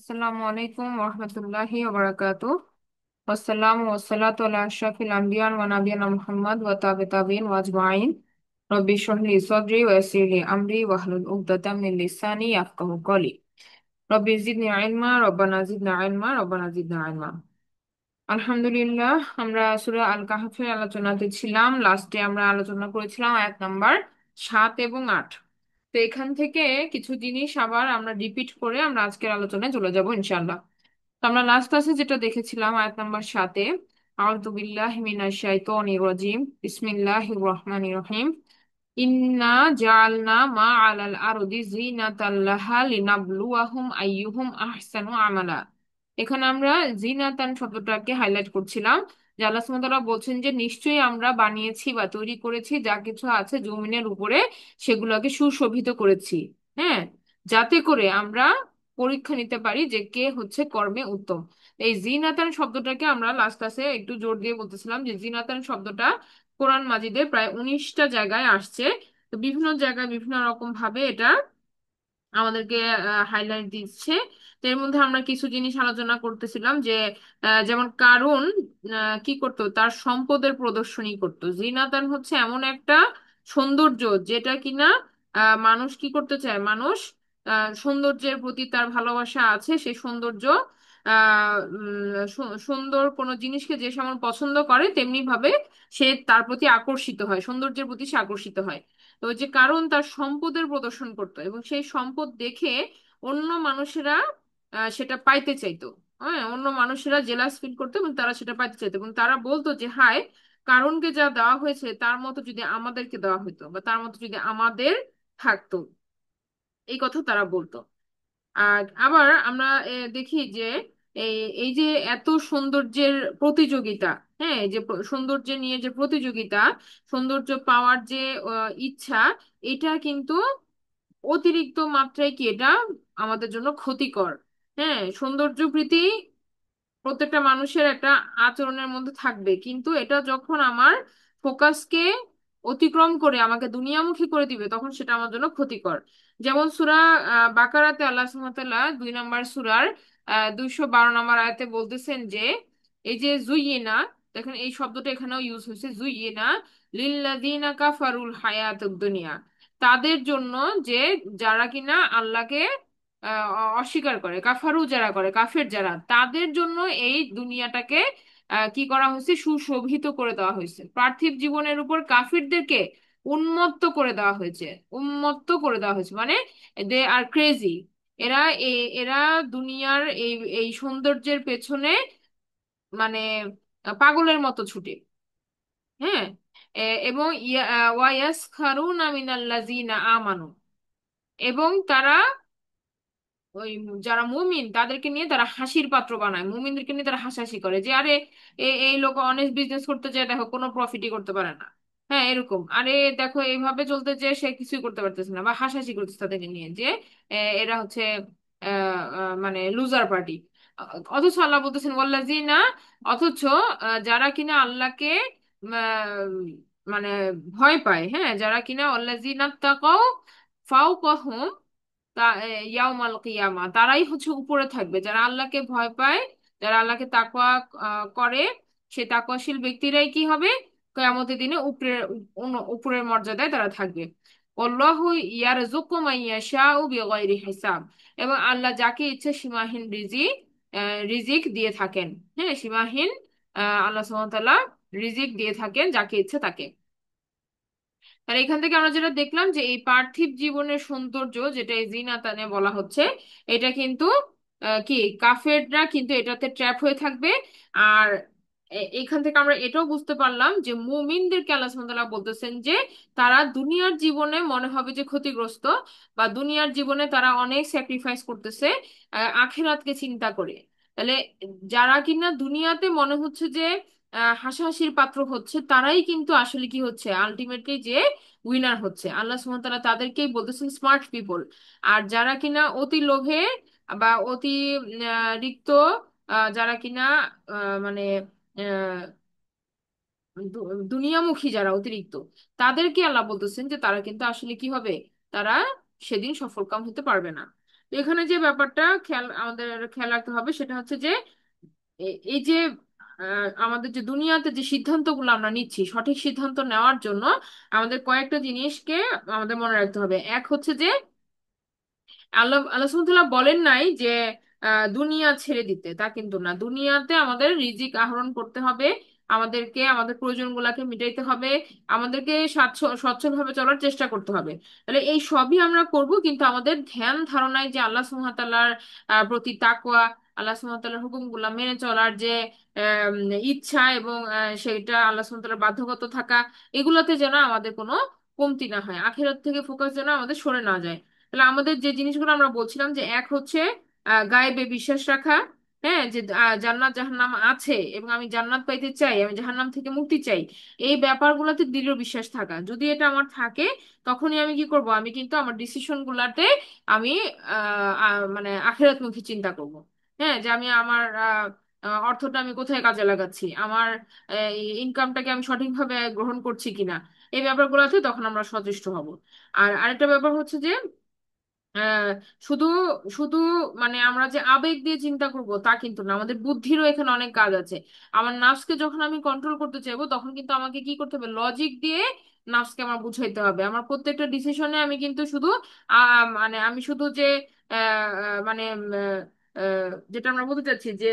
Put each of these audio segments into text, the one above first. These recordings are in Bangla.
আসসালামু আলাইকুম ওরহমতুল্লাহি ওবারাকাতু। আসসালামু ওয়াসসালাতু আলা আশরাফিল আম্বিয়া ওয়া নাবিয়িনা মুহাম্মদ ওয়া তাবিঈন ওয়া আজমাইন। রব্বি ইশরাহ লি সাদরি ওয়া ইয়াসসির লি আমরি ওয়াহলুল উকদাতাম মিন লিসানি ইয়াফকাহু কওলি। রব্বি জিদনি ইলমা রব্বানা জিদনা ইলমা রব্বানা জিদনা ইলমা। আলহামদুলিল্লাহ, আমরা সূরা আল কাহফের আলোচনাতে ছিলাম। লাস্টে আমরা আলোচনা করেছিলাম আয়াত নাম্বার 7 এবং 8। তো এখান থেকে কিছু জিনিস আবার আমরা রিপিট করে আমরা আজকের আলোচনায় চলে যাব ইনশাআল্লাহ। তো আমরা লাস্ট ক্লাসে যেটা দেখেছিলাম আয়াত নাম্বার 7-এ, আউযু বিল্লাহি মিনাশ শাইতানির রাজিম, বিসমিল্লাহির রহমানির রহিম। ইন্না জাআলনা মা আলাল আরদি যিনাতাল লাহা লিনাবলুয়াহুম আইয়ুহুম আহসানু আমালা। এখানে আমরা জিনাতান শব্দটাকে হাইলাইট করছিলাম, যে আল্লাহ সুবহানাহু ওয়া তাআলা বলছেন যে নিশ্চয়ই আমরা বানিয়েছি বা তৈরি করেছি যা কিছু আছে জমিনের উপরে, সেগুলোকে সুশোভিত করেছি। হ্যাঁ, যাতে করে আমরা পরীক্ষা নিতে পারি যে কে হচ্ছে কর্মে উত্তম। এই জিনাতান শব্দটাকে আমরা লাস্ট ক্লাসে একটু জোর দিয়ে বলতেছিলাম যে জিনাতান শব্দটা কোরআন মাজিদে প্রায় 19টা জায়গায় আসছে। তো বিভিন্ন জায়গায় বিভিন্ন রকম ভাবে এটা আমাদেরকে হাইলাইট দিচ্ছে। তো এর মধ্যে আমরা কিছু জিনিস আলোচনা করতেছিলাম যে যেমন কারুন কি করতো, তার সম্পদের প্রদর্শনী করতো। জিনাতান হচ্ছে এমন একটা সৌন্দর্য যেটা কিনা মানুষ কি করতে চায়, মানুষ সৌন্দর্যের প্রতি তার ভালোবাসা আছে। সেই সৌন্দর্য সুন্দর কোনো জিনিসকে যে যেমন পছন্দ করে তেমনি ভাবে সে তার প্রতি আকর্ষিত হয়, সৌন্দর্যের প্রতি সে আকর্ষিত হয়। তো ওই যে কারণ তার সম্পদের প্রদর্শন করতো এবং সেই সম্পদ দেখে অন্য মানুষেরা সেটা পাইতে চাইতো। হ্যাঁ, অন্য মানুষেরা জেলাস ফিল করতো এবং তারা সেটা পাইতে চাইতো এবং তারা বলতো যে হায়, কারণকে যা দেওয়া হয়েছে তার মতো যদি আমাদেরকে দেওয়া হতো বা তার মতো যদি আমাদের থাকতো, এই কথা তারা বলতো। আর আবার আমরা দেখি যে এই এই যে এত সৌন্দর্যের প্রতিযোগিতা, হ্যাঁ, এই যে সৌন্দর্য নিয়ে যে প্রতিযোগিতা, সৌন্দর্য পাওয়ার যে ইচ্ছা, এটা কিন্তু অতিরিক্ত মাত্রায় কি এটা আমাদের জন্য ক্ষতিকর। হ্যাঁ, সৌন্দর্য প্রীতি প্রত্যেকটা মানুষের একটা আচরণের মধ্যে থাকবে, কিন্তু এটা যখন আমার ফোকাসকে অতিক্রম করে আমাকে দুনিয়ামুখী করে দিবে তখন সেটা আমার জন্য ক্ষতিকর। যেমন সূরা বাকারাতে আল্লাহ সুবহানাহু ওয়া তাআলা 2 নম্বর সূরার 212 নম্বর আয়াতে বলতেছেন যে এই যে জুইয়িনা, দেখেন এই শব্দটা এখানেও ইউজ হয়েছে, জুইয়িনা লিল্লাযিনা কাফারুল হায়াতুদ দুনিয়া, তাদের জন্য যে যারা কিনা আল্লাহকে অস্বীকার করে, কাফারু যারা করে, কাফের যারা, তাদের জন্য এই দুনিয়াটাকে কি করা হয়েছে, সুশোভিত করে দেওয়া হয়েছে। পার্থিব জীবনের উপর কাফিরদেরকে উন্মত্ত করে দেওয়া হয়েছে, উন্মত্ত করে দেওয়া হয়েছে, মানে দে আর ক্রেজি। এরা এরা দুনিয়ার এই এই সৌন্দর্যের পেছনে মানে পাগলের মতো ছুটে। হ্যাঁ, এবং ওয়ায়াসখারুনা মিনাল্লাযিনা আমানু, এবং তারা ওই যারা মুমিন তাদেরকে নিয়ে তারা হাসির পাত্র বানায়, মুমিনদেরকে নিয়ে তারা হাসাহাসি করে যে আরে এই লোক অনেস্ট বিজনেস করতে যায়, দেখো কোনো প্রফিটই করতে পারে না। হ্যাঁ, এরকম, আরে দেখো এইভাবে চলতে যে সে কিছুই করতে পারতেছে না, বা হাসাহাসি করতেছে তাদেরকে নিয়ে যে এরা হচ্ছে মানে লুজার পার্টি। অথচ আল্লাহ বলতেছেন ওয়াল্লাযিনা, অথচ যারা কিনা আল্লাহকে মানে ভয় পায়, হ্যাঁ, যারা কিনা ওয়াল্লাযিনা তাকাও ফাওকাহুম ইয়াউমাল কিয়ামা, তারাই হচ্ছে উপরে থাকবে। যারা আল্লাহকে ভয় পায়, যারা আল্লাহকে তাকওয়া করে, সে তাকওয়াশীল ব্যক্তিরাই কি হবে, কিয়ামতের দিনে উপরের মর্যাদায় তারা থাকবে। আল্লাহু ইয়ারযুকু মান ইয়াশাউ বিগাইরি হিসাব, এবং আল্লাহ যাকে ইচ্ছে সীমাহীন রিজিক দিয়ে থাকেন। হ্যাঁ, সীমাহীন আল্লাহ সুবহানাহু ওয়া তাআলা রিজিক দিয়ে থাকেন যাকে ইচ্ছে তাকে। আর এখান থেকে আমরা যেটা দেখলাম যে এই পার্থিব জীবনের সৌন্দর্য যেটা এই জিনাতানে বলা হচ্ছে, এটা কিন্তু কি কাফেররা কিন্তু এটাতে ট্র্যাপ হয়ে থাকবে। আর এখান থেকে আমরা এটাও বুঝতে পারলাম যে মুমিনদেরকে আল্লাহ সুবহানাহু ওয়া তাআলা বলতেছেন যে তারা দুনিয়ার জীবনে মনে হবে যে ক্ষতিগ্রস্ত, বা দুনিয়ার জীবনে তারা অনেক স্যাক্রিফাইস করতেছে আখিরাতকে চিন্তা করে। তাহলে যারা কিনা দুনিয়াতে মনে হচ্ছে যে হাসাহাসির পাত্র হচ্ছে, তারাই কিন্তু আসলে কি হচ্ছে, আলটিমেটলি যে উইনার হচ্ছে। আল্লাহ সুবহানাহু ওয়া তাআলা তাদেরকেই বলতেছেন স্মার্ট পিপল। আর যারা কিনা অতি লোভে বা অতি রিক্ত, যারা কিনা মানে দুনিয়ামুখী, যারা অতিরিক্ত, তাদেরকে আল্লাহ বলতেছেন যে তারা কিন্তু আসলে কি হবে, তারা সেদিন সফলকাম হতে পারবে না। তো এখানে যে ব্যাপারটা আমাদের খেয়াল রাখতে হবে সেটা হচ্ছে যে এই যে আমাদের যে দুনিয়াতে যে সিদ্ধান্তগুলো আমরা নিচ্ছি, সঠিক সিদ্ধান্ত নেওয়ার জন্য আমাদের কয়েকটা জিনিসকে আমাদের মনে রাখতে হবে। এক হচ্ছে যে আল্লাহ আল্লাহ সুবহানাহু ওয়া তাআলা বলেন নাই যে দুনিয়া ছেড়ে দিতে, তা কিন্তু না। দুনিয়াতে আমাদের রিজিক আহরণ করতে হবে, আমাদেরকে আমাদের প্রয়োজনগুলোকে মিটাইতে হবে, আমাদেরকে সচ্ছলভাবে চলার চেষ্টা করতে হবে। তাহলে এই সবই আমরা করব, কিন্তু আমাদের ধ্যান ধারণায় যে আল্লাহ সুবহানাহু ওয়া তাআলার প্রতি তাকওয়া, আল্লাহ সুবহানাহু ওয়া তাআলার হুকুমগুলো মেনে চলার যে আম, ইচ্ছা, এবং সেটা আল্লাহ সুবহানাহু ওয়া তাআলার বাধ্যগত থাকা, এগুলোতে যেন আমাদের কোনো কমতি না হয়, আখিরাত থেকে ফোকাস যেন আমাদের সরে না যায়। তাহলে আমাদের যে জিনিসগুলো আমরা বলছিলাম, যে এক হচ্ছে গায়েবে বিশ্বাস রাখা, হ্যাঁ, যে জান্নাত জাহান্নাম আছে এবং আমি জান্নাত পাইতে চাই, আমি জাহান্নাম থেকে মুক্তি চাই, এই ব্যাপারগুলোতে দৃঢ় বিশ্বাস থাকা। যদি এটা আমার থাকে, তখনই আমি কি করব, আমি কিন্তু আমার ডিসিশন গুলাতে আমি মানে আখিরাতমুখী চিন্তা করব। হ্যাঁ, যে আমি আমার অর্থটা আমি কোথায় কাজে লাগাচ্ছি, আমার ইনকামটাকে আমি সঠিকভাবে গ্রহণ করছি কিনা, এই ব্যাপারগুলোতে তখন আমরা সচেষ্ট হব। আর আরেকটা ব্যাপার হচ্ছে যে আহ, শুধু শুধু মানে আমরা যে আবেগ দিয়ে চিন্তা করব তা কিন্তু না, আমাদের বুদ্ধিরও এখানে অনেক কাজ আছে। আমার নার্ভসকে যখন আমি কন্ট্রোল করতে চাইবো, তখন কিন্তু আমাকে কি করতে হবে, লজিক দিয়ে নার্ভসকে আমার বুঝাইতে হবে। আমার প্রত্যেকটা ডিসিশনে আমি কিন্তু শুধু মানে আমি শুধু যে মানে যেটা আমরা বলতে চাচ্ছি যে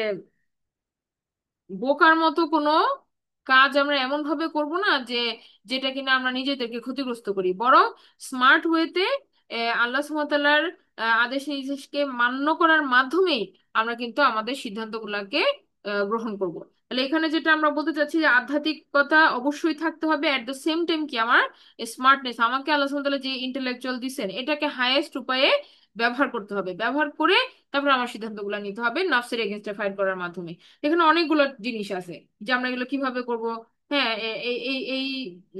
বোকার মতো কোনো কাজ আমরা এমন ভাবে করব না যে যেটা কিনা আমরা নিজেদেরকে ক্ষতিগ্রস্ত করি, বরং স্মার্ট ওয়েতে আল্লাহ সুবহানাহু ওয়া তাআলার আদেশ নির্দেশকে মান্য করার মাধ্যমেই আমরা কিন্তু আমাদের সিদ্ধান্তগুলোকে গ্রহণ করব। তাহলে এখানে যেটা আমরা বলতে চাচ্ছি যে আধ্যাত্মিকতা অবশ্যই থাকতে হবে, এট দ্য সেম টাইম কি আমার স্মার্টনেস, আমাকে আল্লাহ সুবহানাহু ওয়া তাআলা যে ইন্টেলেকচুয়াল দিচ্ছেন এটাকে হাইয়েস্ট উপায়ে ব্যবহার করতে হবে, ব্যবহার করে তারপর আমার সিদ্ধান্তগুলো নিতে হবে নাফসের এগেনস্টে ফাইট করার মাধ্যমে। এখানে অনেকগুলো জিনিস আছে যে আমরা এগুলো কিভাবে করব। হ্যাঁ, এই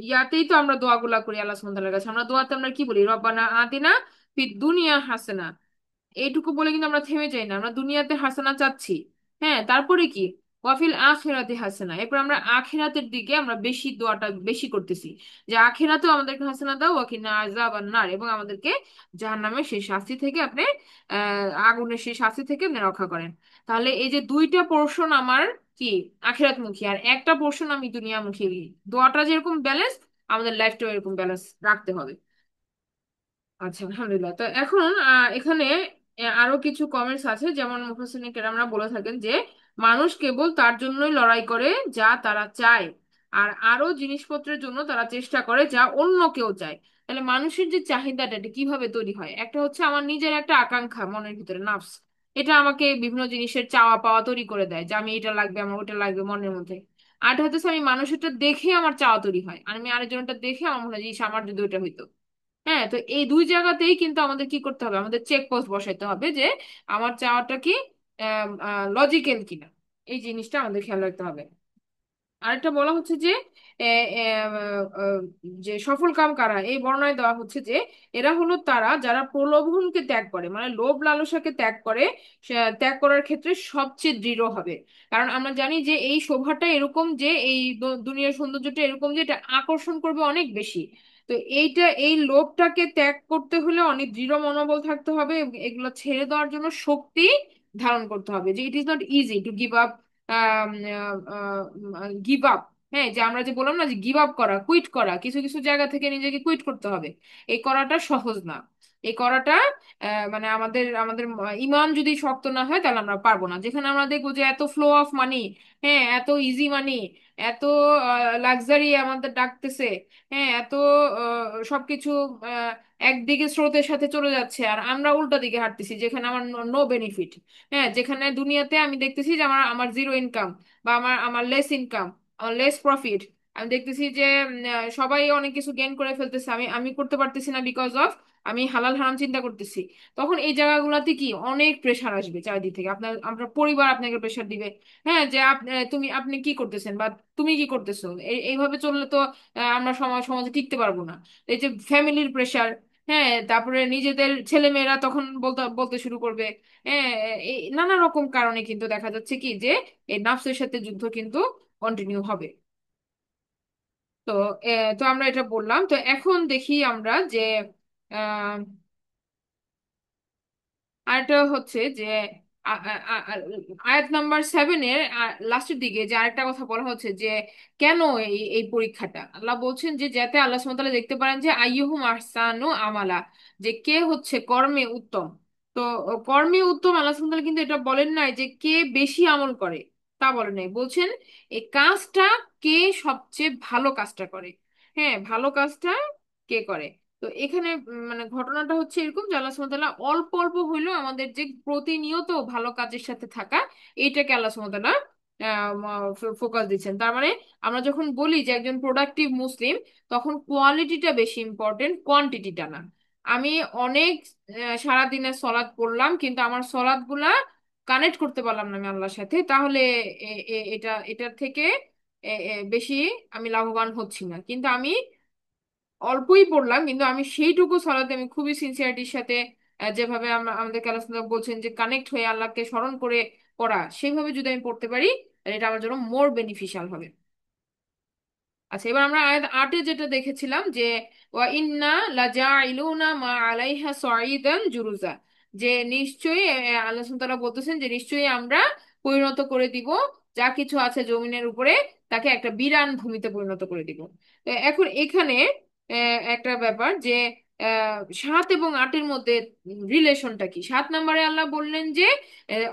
ইয়াতেই তো আমরা দোয়াগুলা করি আল্লাহ সুবহানাহু ওয়া তাআলার কাছে। আমরা দোয়াতে আমরা কি বলি, রব্বানা আতিনা ফিদ দুনিয়া হাসানা, এইটুকু বলে কিন্তু আমরা থেমে যাই না, আমরা দুনিয়াতে হাসানা চাচ্ছি। হ্যাঁ, তারপরে কি, ওয়াফিল আখিরাতে হাসানা, এরপর আমরা আখিরাতের দিকে আমরা বেশি দোয়াটা বেশি করতেছি, যে আখিরাতেও আমাদেরকে হাসানা দাও, ওয়াকিনা আযাবান নার, এবং আমাদেরকে জাহান্নামের সেই শাস্তি থেকে আপনি আগুনের সেই শাস্তি থেকে আপনি রক্ষা করেন। তাহলে এই যে দুইটা পোর্শন আমার কি আখিরাতমুখী, আর একটা পোর্শন আমি দুনিয়ামুখী, দোয়াটা যেরকম ব্যালেন্স, আমাদের লাইফটাও এরকম ব্যালেন্স রাখতে হবে। আচ্ছা, আলহামদুলিল্লাহ। তো এখন এখানে আরো কিছু কমেন্টস আছে, যেমন মুফাসসিরিন কেরামরা বলে থাকেন যে মানুষ কেবল তার জন্যই লড়াই করে যা তারা চায়, আর আরো জিনিসপত্রের জন্য তারা চেষ্টা করে যা অন্য কেউ চায়। তাহলে মানুষের যে চাহিদাটা, এটা কিভাবে তৈরি হয়, একটা হচ্ছে আমার নিজের একটা আকাঙ্ক্ষা মনের ভিতরে, নাফস, এটা আমাকে বিভিন্ন জিনিসের চাওয়া পাওয়া তৈরি করে দেয়, যে আমি এটা লাগবে, আমার ওটা লাগবে মনের মধ্যে। আর এটা হচ্ছে আমি মানুষেরটা দেখে আমার চাওয়া তৈরি হয়, আর আমি আরেকজনটা দেখে আমার মনে হয় যে ইস, আমার যদি ওইটা হইতো। হ্যাঁ, তো এই দুই জায়গাতেই কিন্তু আমাদের কি করতে হবে, আমাদের চেক পোস্ট বসাইতে হবে যে আমার চাওয়াটা কি লজিক্যাল কিনা, এই জিনিসটা আমাদের খেয়াল রাখতে হবে। আরেকটা বলা হচ্ছে যে এ, এ, যে সফল কাম কারা, এই বর্ণনায় দেওয়া হচ্ছে যে এরা হলো তারা যারা প্রলোভনকে ত্যাগ করে, মানে লোভ লালসাকে ত্যাগ করে, ত্যাগ করার ক্ষেত্রে সবচেয়ে দৃঢ় হবে। কারণ আমরা জানি যে এই শোভাটা এরকম, যে এই দুনিয়ার সৌন্দর্যটা এরকম যে এটা আকর্ষণ করবে অনেক বেশি। তো এই লোভটাকে ত্যাগ করতে হলে অনেক দৃঢ় মনোবল থাকতে হবে, এবং এগুলো ছেড়ে দেওয়ার জন্য শক্তি ধারণ করতে হবে, যে it is not easy to give up, give up. হ্যাঁ, যে আমরা যে বললাম না, যে গিভ আপ করা, কুইট করা, কিছু কিছু জায়গা থেকে নিজেকে কুইট করতে হবে। এই করাটা সহজ না। এই করাটা মানে আমাদের আমাদের ইমান যদি শক্ত না হয়, তাহলে আমরা পারবো না। যেখানে আমরা দেখবো যে এত ফ্লো অফ মানি, হ্যাঁ, এত ইজি মানি, এত লাক্সারি আমাদের ডাকতেছে, হ্যাঁ, এত সবকিছু আহ, একদিকে স্রোতের সাথে চলে যাচ্ছে, আর আমরা উল্টা দিকে হাঁটতেছি যেখানে আমার নো বেনিফিট। হ্যাঁ, যেখানে দুনিয়াতে আমি দেখতেছি যে আমার আমার জিরো ইনকাম, বা আমার আমার লেস ইনকাম, আমার লেস প্রফিট। আমি দেখতেছি যে সবাই অনেক কিছু গেইন করে ফেলতেছে, আমি আমি করতে পারতেছি না, বিকজ অফ আমি হালাল হারাম চিন্তা করতেছি। তখন এই জায়গাগুলোতে কি অনেক প্রেশার আসবে চারিদিক থেকে, আপনার আপনার পরিবার আপনাকে প্রেশার দিবে। হ্যাঁ, যে আপনি কি করতেছেন, বা তুমি কি করতেছো, এইভাবে চললে তো আমরা সমাজে টিকতে পারবো না। এই যে ফ্যামিলির প্রেশার, হ্যাঁ, তারপরে নিজেদের ছেলে মেয়েরা তখন বলতে বলতে শুরু করবে। হ্যাঁ, এই নানা রকম কারণে কিন্তু দেখা যাচ্ছে কি যে এই নাফসের সাথে যুদ্ধ কিন্তু কন্টিনিউ হবে। তো তো আমরা এটা বললাম, তো এখন দেখি আমরা যে আর এটা হচ্ছে যে আয়াত নাম্বার 7-এর লাস্টের দিকে যে আরেকটা কথা বলা হচ্ছে যে কেন এই এই পরীক্ষাটা, আল্লাহ বলছেন যে যাতে আল্লাহ সুবহানাহু ওয়া তাআলা দেখতে পারেন যে আইয়ুহুম আহসানু আমালা, যে কে হচ্ছে কর্মে উত্তম। তো কর্মে উত্তম আল্লাহ সুবহানাহু ওয়া তাআলা কিন্তু এটা বলেন নাই যে কে বেশি আমল করে, তা বলেন নাই, বলছেন এই কাজটা কে সবচেয়ে ভালো কাজটা করে। হ্যাঁ, ভালো কাজটা কে করে। তো এখানে মানে ঘটনাটা হচ্ছে এরকম যে আল্লাহ সুবহানাহু ওয়া তাআলা অল্প অল্প হইলেও আমাদের যে প্রতিনিয়ত ভালো কাজের সাথে থাকা, এইটাকে আল্লাহ সুবহানাহু ওয়া তাআলা ফোকাস দিচ্ছেন। তার মানে আমরা যখন বলি যে একজন প্রোডাক্টিভ মুসলিম, তখন কোয়ালিটিটা বেশি ইম্পর্টেন্ট, কোয়ান্টিটিটা না। আমি অনেক সারাদিনের সলাৎ পড়লাম কিন্তু আমার সলাৎ গুলা কানেক্ট করতে পারলাম না আমি আল্লাহর সাথে, তাহলে এটার থেকে বেশি আমি লাভবান হচ্ছি না। কিন্তু আমি অল্পই পড়লাম কিন্তু আমি সেইটুকু সলাতে আমি খুবই সিনসিয়ারিটির সাথে যেভাবে আমরা আমাদের আল্লাহ সুবহানাহু ওয়া তাআলা বলছেন যে কানেক্ট হয়ে আল্লাহকে স্মরণ করে পড়া, সেইভাবে যদি আমি পড়তে পারি তাহলে এটা আমার জন্য মোর বেনিফিশিয়াল হবে। আচ্ছা, এবার আমরা আয়াত 8-এ যেটা দেখেছিলাম যে ওয়া ইন্না লাজাইলুনা মা আলাইহা সাঈদান জুরুজা, যে নিশ্চয়ই আল্লাহ সুবহানাহু ওয়া তাআলা বলতেছেন যে নিশ্চয়ই আমরা পরিণত করে দিব যা কিছু আছে জমিনের উপরে, তাকে একটা বিরান ভূমিতে পরিণত করে দিব। তো এখন এখানে একটা ব্যাপার যে 7 এবং 8-এর মধ্যে রিলেশনটা কি। 7 নম্বরে আল্লাহ বললেন যে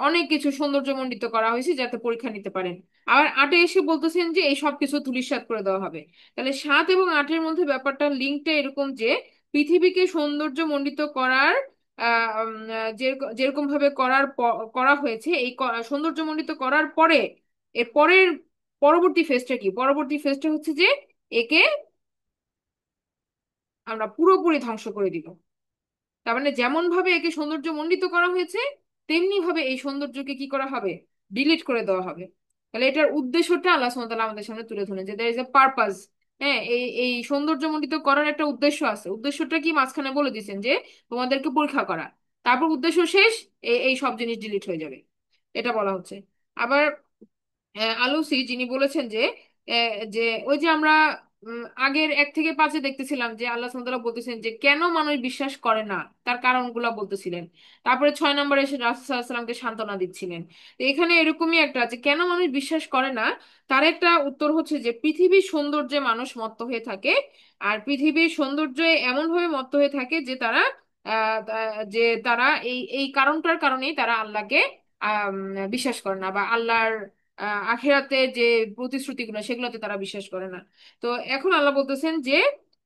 অনেক কিছু সৌন্দর্যমণ্ডিত করা হয়েছে যাতে পরীক্ষা নিতে পারেন। আবার 8-এ এসে বলতেছেন যে এই সবকিছু ধূলিসাৎ করে দেওয়া হবে। তাহলে 7 এবং 8-এর মধ্যে ব্যাপারটা লিঙ্কটা এরকম যে পৃথিবীকে সৌন্দর্য মণ্ডিত করার যেরকম ভাবে করা হয়েছে, এই সৌন্দর্য মণ্ডিত করার পরে এর পরের পরবর্তী ফেজটা কি, পরবর্তী ফেজটা হচ্ছে যে একে আমরা পুরোপুরি ধ্বংস করে দিব। তার মানে যেমন ভাবে একে সৌন্দর্য মণ্ডিত করা হয়েছে তেমনি ভাবে এই সৌন্দর্যকে কি করা হবে, ডিলিট করে দেওয়া হবে। তাহলে এটার উদ্দেশ্যটা আল্লাহ সুবহানাহু ওয়া তাআলা আমাদের সামনে তুলে ধরেন যে দেয়ার ইজ এ পারপাস। হ্যাঁ, এই এই সৌন্দর্য মণ্ডিত করার একটা উদ্দেশ্য আছে, উদ্দেশ্যটা কি মাঝখানে বলে দিয়েছেন যে তোমাদেরকে পরীক্ষা করা, তারপর উদ্দেশ্য শেষ, এই সব জিনিস ডিলিট হয়ে যাবে, এটা বলা হচ্ছে। আবার আলুসি যিনি বলেছেন যে যে ওই যে আমরা আগের 1 থেকে 5-এ দেখতেছিলাম যে আল্লাহ সুবহানাহু ওয়া তাআলা বলতেছেন যে কেন মানুষ বিশ্বাস করে না, তার কারণগুলো বলতেছিলেন। তারপরে 6 নম্বরে এসে রাসূল সাল্লাল্লাহু আলাইহি ওয়াসাল্লামকে সান্ত্বনা দিচ্ছিলেন। তো এখানে এরকমই একটা যে কেন মানুষ বিশ্বাস করে না, তার একটা উত্তর হচ্ছে যে পৃথিবীর সৌন্দর্যে মানুষ মত্ত হয়ে থাকে। আর পৃথিবীর সৌন্দর্যে এমন ভাবে মত্ত হয়ে থাকে যে তারা যে তারা এই এই কারণটার কারণেই তারা আল্লাহকে বিশ্বাস করে না, বা আল্লাহর আখিরাতে যে প্রতিশ্রুতিগুলো সেগুলোতে তারা বিশ্বাস করে না। তো এখন আল্লাহ বলতেছেন যে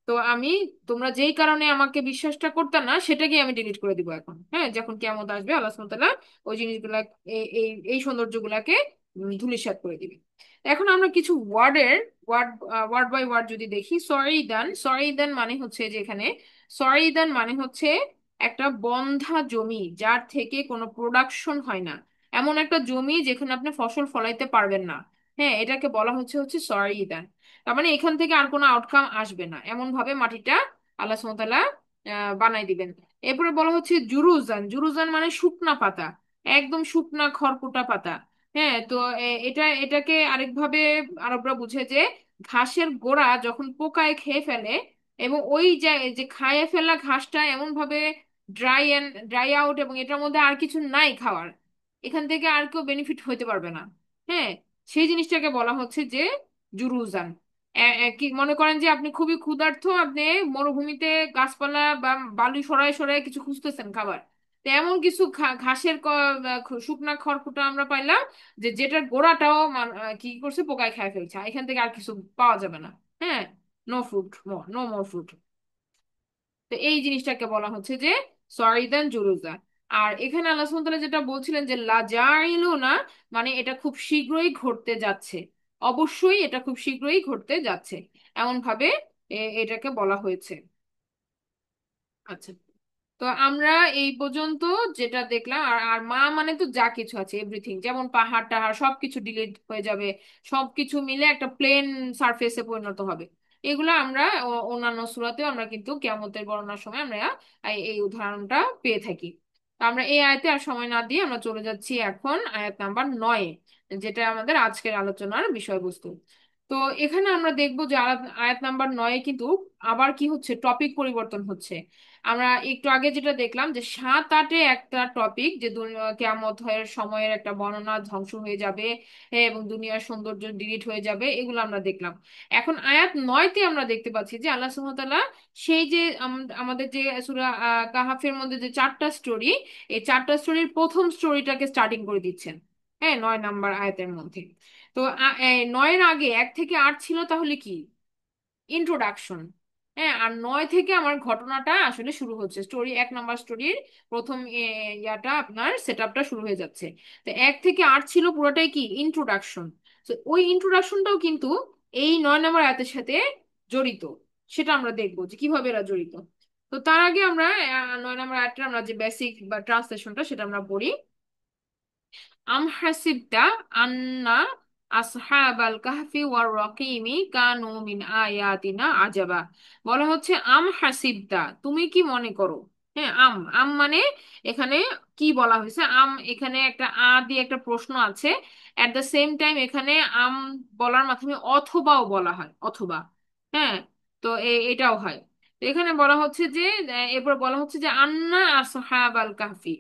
তো আমি তোমরা যেই কারণে আমাকে বিশ্বাসটা করতে না সেটাকে আমি ডিলিট করে দিব এখন। হ্যাঁ, যখন কিয়ামত আসবে আল্লাহ সুবহানাহু ওয়া তাআলা ওই জিনিসগুলা এই এই এই সৌন্দর্যগুলাকে ধূলিসাৎ করে দিবে। এখন আমরা কিছু ওয়ার্ড ওয়ার্ড বাই ওয়ার্ড যদি দেখি, সরিদান, সরিদান মানে হচ্ছে যে এখানে সরিদান মানে হচ্ছে একটা বন্ধা জমি যার থেকে কোনো প্রোডাকশন হয় না, এমন একটা জমি যেখানে আপনি ফসল ফলাইতে পারবেন না। হ্যাঁ, এটাকে বলা হচ্ছে হচ্ছে সয়ইদান। তার মানে এখান থেকে আর কোনো আউটকাম আসবে না, এমন ভাবে মাটিটা আল্লাহ সুবহানাহু ওয়া তাআলা বানাই দিবেন। এরপরে বলা হচ্ছে জুরুজান, জুরুজান মানে শুকনা পাতা, একদম শুকনা খড়কুটা পাতা। হ্যাঁ, তো এটাকে আরেকভাবে আরবরা বুঝে যে ঘাসের গোড়া যখন পোকায় খেয়ে ফেলে এবং ওই যে যে খায়ে ফেলা ঘাসটা এমন ভাবে ড্রাই আউট এবং এটার মধ্যে আর কিছু নাই খাওয়ার, এখান থেকে আর কেউ বেনিফিট হইতে পারবে না। হ্যাঁ, সেই জিনিসটাকে বলা হচ্ছে যে জুরুজান। কি মনে করেন যে আপনি খুবই ক্ষুধার্ত, আপনি মরুভূমিতে গাছপালা বা বালু সরায় সরায় কিছু খুঁজতেছেন খাবার, তো এমন কিছু ঘাসের শুকনা খড়কুটা আমরা পাইলাম যে যেটার গোড়াটাও কি করছে, পোকায় খেয়ে ফেলছে, এখান থেকে আর কিছু পাওয়া যাবে না। হ্যাঁ, no fruit, no more fruit. তো এই জিনিসটাকে বলা হচ্ছে যে সরিদান জুরুজা। আর এখানে আল্লাহ সুবহানাহু ওয়া তাআলা যেটা বলছিলেন যে লাজাইলুনা, মানে এটা খুব শীঘ্রই ঘটতে যাচ্ছে, অবশ্যই এটা খুব শীঘ্রই ঘটতে যাচ্ছে, এমন ভাবে এটাকে বলা হয়েছে। আচ্ছা, তো আমরা এই পর্যন্ত যেটা দেখলাম, আর আর মা মানে তো যা কিছু আছে এভরিথিং, যেমন পাহাড় টাহাড় সবকিছু ডিলিট হয়ে যাবে, সবকিছু মিলে একটা প্লেন সারফেসে পরিণত হবে। এগুলো আমরা অন্যান্য সূরাতেও আমরা কিন্তু কিয়ামতের বর্ণনার সময় আমরা এই উদাহরণটা পেয়ে থাকি। তো আমরা এই আয়াতে আর সময় না দিয়ে আমরা চলে যাচ্ছি এখন আয়াত নাম্বার 9, যেটা আমাদের আজকের আলোচনার বিষয়বস্তু। তো এখানে আমরা দেখবো যে আয়াত আয়াত নাম্বার 9-এ কিন্তু আবার কি হচ্ছে, টপিক পরিবর্তন হচ্ছে। আমরা একটু আগে যেটা দেখলাম যে 7-8-এ একটা টপিক, যে কিয়ামত হয়ে সময়ের একটা বর্ণনা, ধ্বংস হয়ে যাবে, এবং দুনিয়ার সৌন্দর্য ডিলিট হয়ে যাবে, এগুলো আমরা দেখলাম। এখন আয়াত 9-তে আমরা দেখতে পাচ্ছি যে আল্লাহ সুবহানাহু ওয়া তাআলা সেই যে আমাদের যে সূরা কাহাফের মধ্যে যে 4টা স্টোরি, এই 4টা স্টোরির প্রথম স্টোরিটাকে স্টার্টিং করে দিচ্ছেন, হ্যাঁ, 9 নম্বর আয়াতের মধ্যে। তো 9-এর আগে 1 থেকে 8 ছিল তাহলে কি, ইন্ট্রোডাকশন। হ্যাঁ, আর 9 থেকে আমার ঘটনাটা আসলে শুরু হচ্ছে, স্টোরি 1 নম্বর স্টোরির প্রথম ইয়াটা আপনার সেট আপটা শুরু হয়ে যাচ্ছে। তো 1 থেকে 8 ছিল পুরোটাই কি, ইন্ট্রোডাকশন। তো ওই ইন্ট্রোডাকশনটাও কিন্তু এই 9 নম্বর আয়াতের সাথে জড়িত। সেটা আমরা দেখবো যে কিভাবে এরা জড়িত। তো তার আগে আমরা 9 নম্বর আয়াতটা আমরা যে বেসিক বা ট্রান্সলেশনটা সেটা আমরা পড়ি। আম হাসিবতা আন্না আসহাবাল কাহফি ওয়ার রকিমি কানু মিন আয়াতিনা আজাবা। বলা হচ্ছে আম হাসিবতা, তুমি কি মনে করো। হ্যাঁ, আম আম মানে এখানে কি বলা হয়েছে, আম এখানে একটা দিয়ে একটা প্রশ্ন আছে। এট দ্য সেম টাইম এখানে আম বলার মাধ্যমে অথবাও বলা হয়, অথবা। হ্যাঁ, তো এটাও হয়। তো এখানে বলা হচ্ছে যে এরপর বলা হচ্ছে যে আন্না আসহাবাল কাহফি,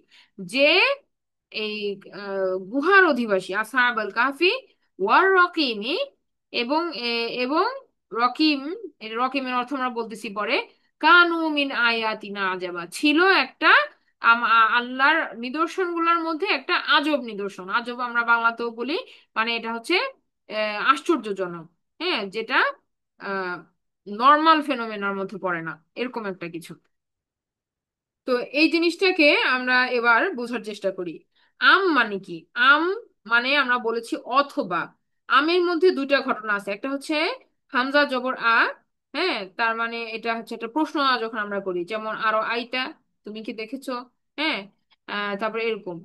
যে এই গুহার অধিবাসী, আসহাব আল কাহফি ওয়ার রকিমি, এবং এবং রকিম, রকিমের অর্থ আমরা বলতেছি পরে, কানু মিন আয়াতিনা আজাবা, ছিল একটা আল্লাহর নিদর্শনগুলোর মধ্যে একটা আজব নিদর্শন। আজব আমরা বাংলাতেও বলি, মানে এটা হচ্ছে আশ্চর্যজনক, হ্যাঁ, যেটা নর্মাল ফেনোমেনার মধ্যে পড়ে না, এরকম একটা কিছু। তো এই জিনিসটাকে আমরা এবার বোঝার চেষ্টা করি। আম মানে কি, আম মানে আমরা বলেছি অথবা। আমের মধ্যে দুইটা ঘটনা আছে, একটা হচ্ছে হামজা জবর হ্যাঁ, তার মানে এটা হচ্ছে একটা প্রশ্ন যখন আমরা করি, যেমন আরো আইতা, তুমি কি দেখেছো। হ্যাঁ, তারপরে এরকম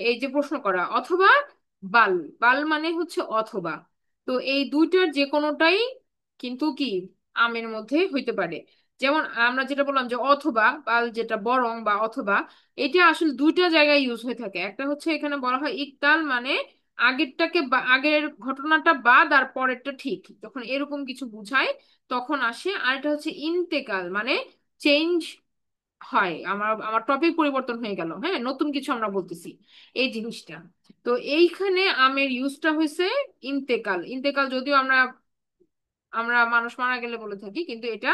এই যে প্রশ্ন করা, অথবা বাল, বাল মানে হচ্ছে অথবা। তো এই দুইটার যে কোনোটাই কিন্তু কি আমের মধ্যে হইতে পারে। যেমন আমরা যেটা বললাম যে অথবা বা যেটা বরং বা অথবা, এটা আসলে দুইটা জায়গায় ইউজ হয়ে থাকে। একটা হচ্ছে এখানে বলা হয় ইকতাল, মানে আগেরটাকে আগের ঘটনাটা বাদ আর পরেরটা ঠিক, যখন এরকম কিছু বুঝায় তখন আসে। আর এটা হচ্ছে ইন্তেকাল, মানে চেঞ্জ হয়, আমার আমার টপিক পরিবর্তন হয়ে গেল, হ্যাঁ, নতুন কিছু আমরা বলতেছি, এই জিনিসটা। তো এইখানে আমের ইউজটা হয়েছে ইন্তেকাল। ইন্তেকাল যদিও আমরা আমরা মানুষ মারা গেলে বলে থাকি, কিন্তু এটা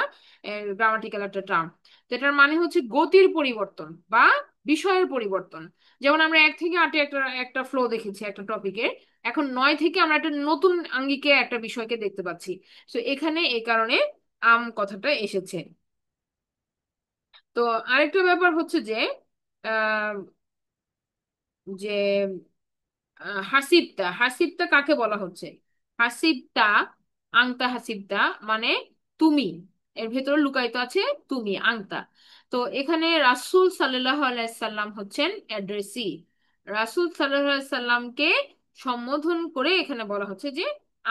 গ্রামাটিক্যাল একটা টার্ম। তো এটার মানে হচ্ছে গতির পরিবর্তন বা বিষয়ের পরিবর্তন। যেমন আমরা 1 থেকে 8-এ একটা একটা ফ্লো দেখেছি একটা টপিকে, এখন 9 থেকে আমরা একটা নতুন আঙ্গিকে একটা বিষয়কে দেখতে পাচ্ছি। তো এখানে এই কারণে আম কথাটা এসেছে। তো আরেকটা ব্যাপার হচ্ছে যে আহ, যে হাসিবতা, হাসিবতা কাকে বলা হচ্ছে, হাসিবতা, আংতা হাসিবতা মানে তুমি, এর ভেতরে লুকায়িত আছে তুমি, আংতা। তো এখানে রাসূল সাল্লাল্লাহু আলাইহি সাল্লাম হচ্ছেন অ্যাড্রেসি। রাসূল সাল্লাল্লাহু আলাইহি সাল্লামকে সম্বোধন করে এখানে বলা হচ্ছে যে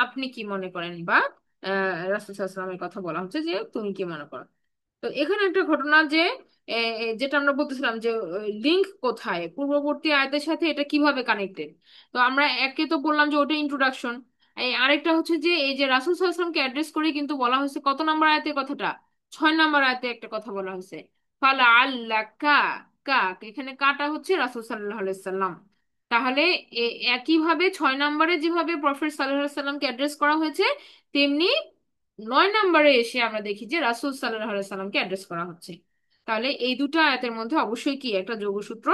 আপনি কি মনে করেন, বা রাসূল সাল্লাল্লাহু আলাইহি সাল্লামের কথা বলা হচ্ছে যে তুমি কি মনে করো। তো এখানে একটা ঘটনা যে যেটা আমরা বলতেছিলাম যে লিংক কোথায়, পূর্ববর্তী আয়াতের সাথে এটা কিভাবে কানেক্টেড। তো আমরা একে তো বললাম যে ওটা ইন্ট্রোডাকশন, এই আরেকটা হচ্ছে যে এই যে রাসূল সাল্লাল্লাহু আলাইহি ওয়াসাল্লামকে অ্যাড্রেস করে কিন্তু বলা হয়েছে কত নম্বর আয়াতের কথাটা, 6 নম্বর আয়াতে একটা কথা বলা হয়েছে, ফালা আল্লাহ কা, কা, এখানে কাটা হচ্ছে রাসূল সাল্লাল্লাহু আলাইহি সাল্লাম। তাহলে একইভাবে 6 নম্বরে যেভাবে প্রফেট সাল্লাল্লাহু আলাইহি সাল্লামকে অ্যাড্রেস করা হয়েছে, তেমনি 9 নম্বরে এসে আমরা দেখি যে রাসূল সাল্লাল্লাহু আলাইহি সাল্লামকে অ্যাড্রেস করা হচ্ছে। তাহলে এই দুটো আয়াতের মধ্যে অবশ্যই কি একটা যোগসূত্র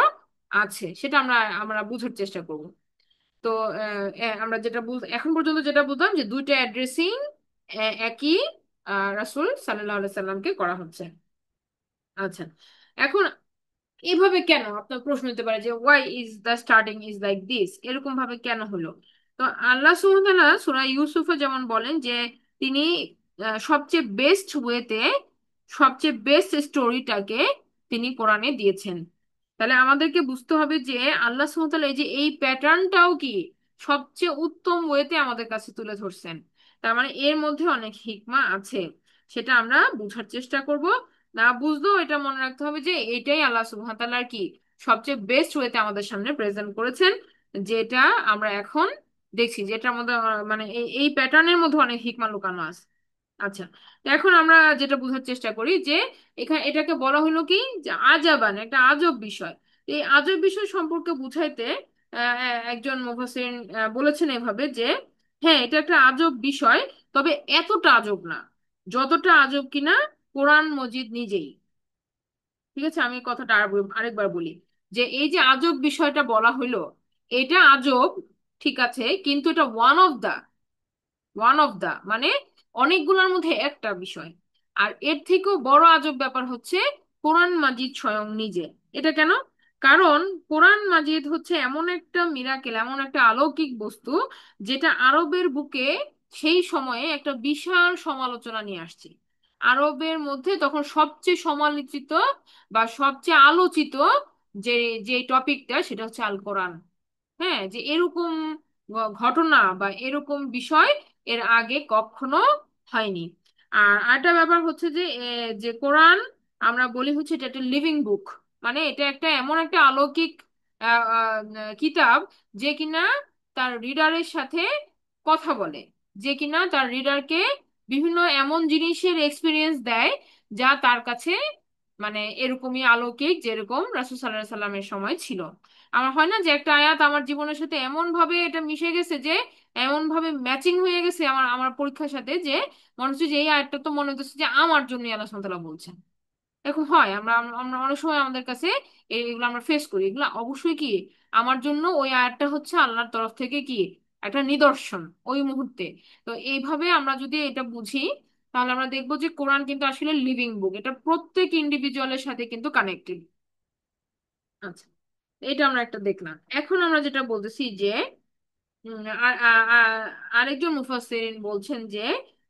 আছে, সেটা আমরা আমরা বুঝার চেষ্টা করব। তো আমরা যেটা এখন পর্যন্ত যেটা বুঝলাম যে দুইটা অ্যাড্রেসিং একই রাসূল সাল্লাল্লাহু আলাইহি সাল্লামকে করা হচ্ছে। আচ্ছা, এখন এভাবে কেন আপনার প্রশ্ন হতে পারে যে why is the starting is like this, এরকম ভাবে কেন হলো। তো আল্লাহ সুবহানাহু ওয়া তাআলা সূরা ইউসুফে যেমন বলেন যে তিনি সবচেয়ে বেস্ট ওয়েতে সবচেয়ে বেস্ট স্টোরিটাকে তিনি কোরআনে দিয়েছেন। তাহলে আমাদেরকে বুঝতে হবে যে আল্লাহ সুবহানাহু ওয়া তাআলা এই যে এই প্যাটার্নটাও কি সবচেয়ে উত্তম ওয়েতে আমাদের কাছে তুলে ধরছেন। তার মানে এর মধ্যে অনেক হিকমা আছে, সেটা আমরা বুঝার চেষ্টা করব। না বুঝলেও এটা মনে রাখতে হবে যে এটাই আল্লাহ সুবহানাহু ওয়া তাআলার কি সবচেয়ে বেস্ট ওয়েতে আমাদের সামনে প্রেজেন্ট করেছেন, যেটা আমরা এখন দেখছি যে এটার মধ্যে মানে এই এই প্যাটার্নের মধ্যে অনেক হিকমা লুকানো আছে। আচ্ছা, তো এখন আমরা যেটা বোঝার চেষ্টা করি যে এখানে এটাকে বলা হলো কি, যে আজাবান, একটা আজব বিষয়। এই আজব বিষয় সম্পর্কে বুঝাইতে একজন মুফাসসির বলেছেন এভাবে যে হ্যাঁ, এটা একটা আজব বিষয়, তবে এতটা আজব না যতটা আজব কিনা কোরআন মজিদ নিজেই। ঠিক আছে, আমি কথাটা আরেকবার বলি, যে এই যে আজব বিষয়টা বলা হইলো, এটা আজব, ঠিক আছে, কিন্তু এটা ওয়ান অফ দা মানে অনেকগুলোর মধ্যে একটা বিষয়। আর এর থেকেও বড় আজব ব্যাপার হচ্ছে কোরআন মাজিদ স্বয়ং নিজে। এটা কেন? কারণ কোরআন মাজিদ হচ্ছে এমন একটা মিরাকেল, এমন একটা অলৌকিক বস্তু, যেটা আরবের বুকে সেই সময়ে একটা বিশাল সমালোচনা নিয়ে আসছে। আরবের মধ্যে তখন সবচেয়ে সমালোচিত বা সবচেয়ে আলোচিত যে যে টপিকটা, সেটা হচ্ছে আল কোরআন। হ্যাঁ, যে এরকম ঘটনা বা এরকম বিষয় এর আগে কখনো হয়নি। আর আরেকটা ব্যাপার হচ্ছে যে যে কোরআন আমরা বলি হচ্ছে এটা একটা লিভিং বুক। মানে এটা একটা এমন একটা অলৌকিক কিতাব, যে কিনা তার রিডারের সাথে কথা বলে, যে কিনা তার রিডারকে বিভিন্ন এমন জিনিসের এক্সপিরিয়েন্স দেয় যা তার কাছে মানে এরকমই অলৌকিক, যেরকম রাসূল সাল্লাল্লাহু আলাইহি সাল্লামের সময় ছিল। আমার হয় না যে একটা আয়াত আমার জীবনের সাথে এমন ভাবে এটা মিশে গেছে, যে এমন ভাবে ম্যাচিং হয়ে গেছে আমার আমার পরীক্ষার সাথে, যে মনে হচ্ছে যে এই আয়াতটা তো মনে হচ্ছে যে আমার জন্য আল্লাহ সুবহানাহু ওয়া তাআলা বলছেন। এরকম হয়, আমরা আমরা অনেক সময় আমাদের কাছে এগুলো আমরা ফেস করি, এগুলো অবশ্যই কি আমার জন্য ওই আয়াতটা হচ্ছে আল্লাহর তরফ থেকে কি একটা নিদর্শন ওই মুহূর্তে। তো এইভাবে আমরা যদি এটা বুঝি, তাহলে আমরা দেখবো যে কোরআন কিন্তু আসলে লিভিং বুক, এটা প্রত্যেক ইন্ডিভিজুয়ালের সাথে কিন্তু কানেক্টেড। আচ্ছা, এটা আমরা একটা দেখলাম। এখন আমরা যেটা বলতেছি যে আরেকজন মুফাসসিরিন বলছেন যে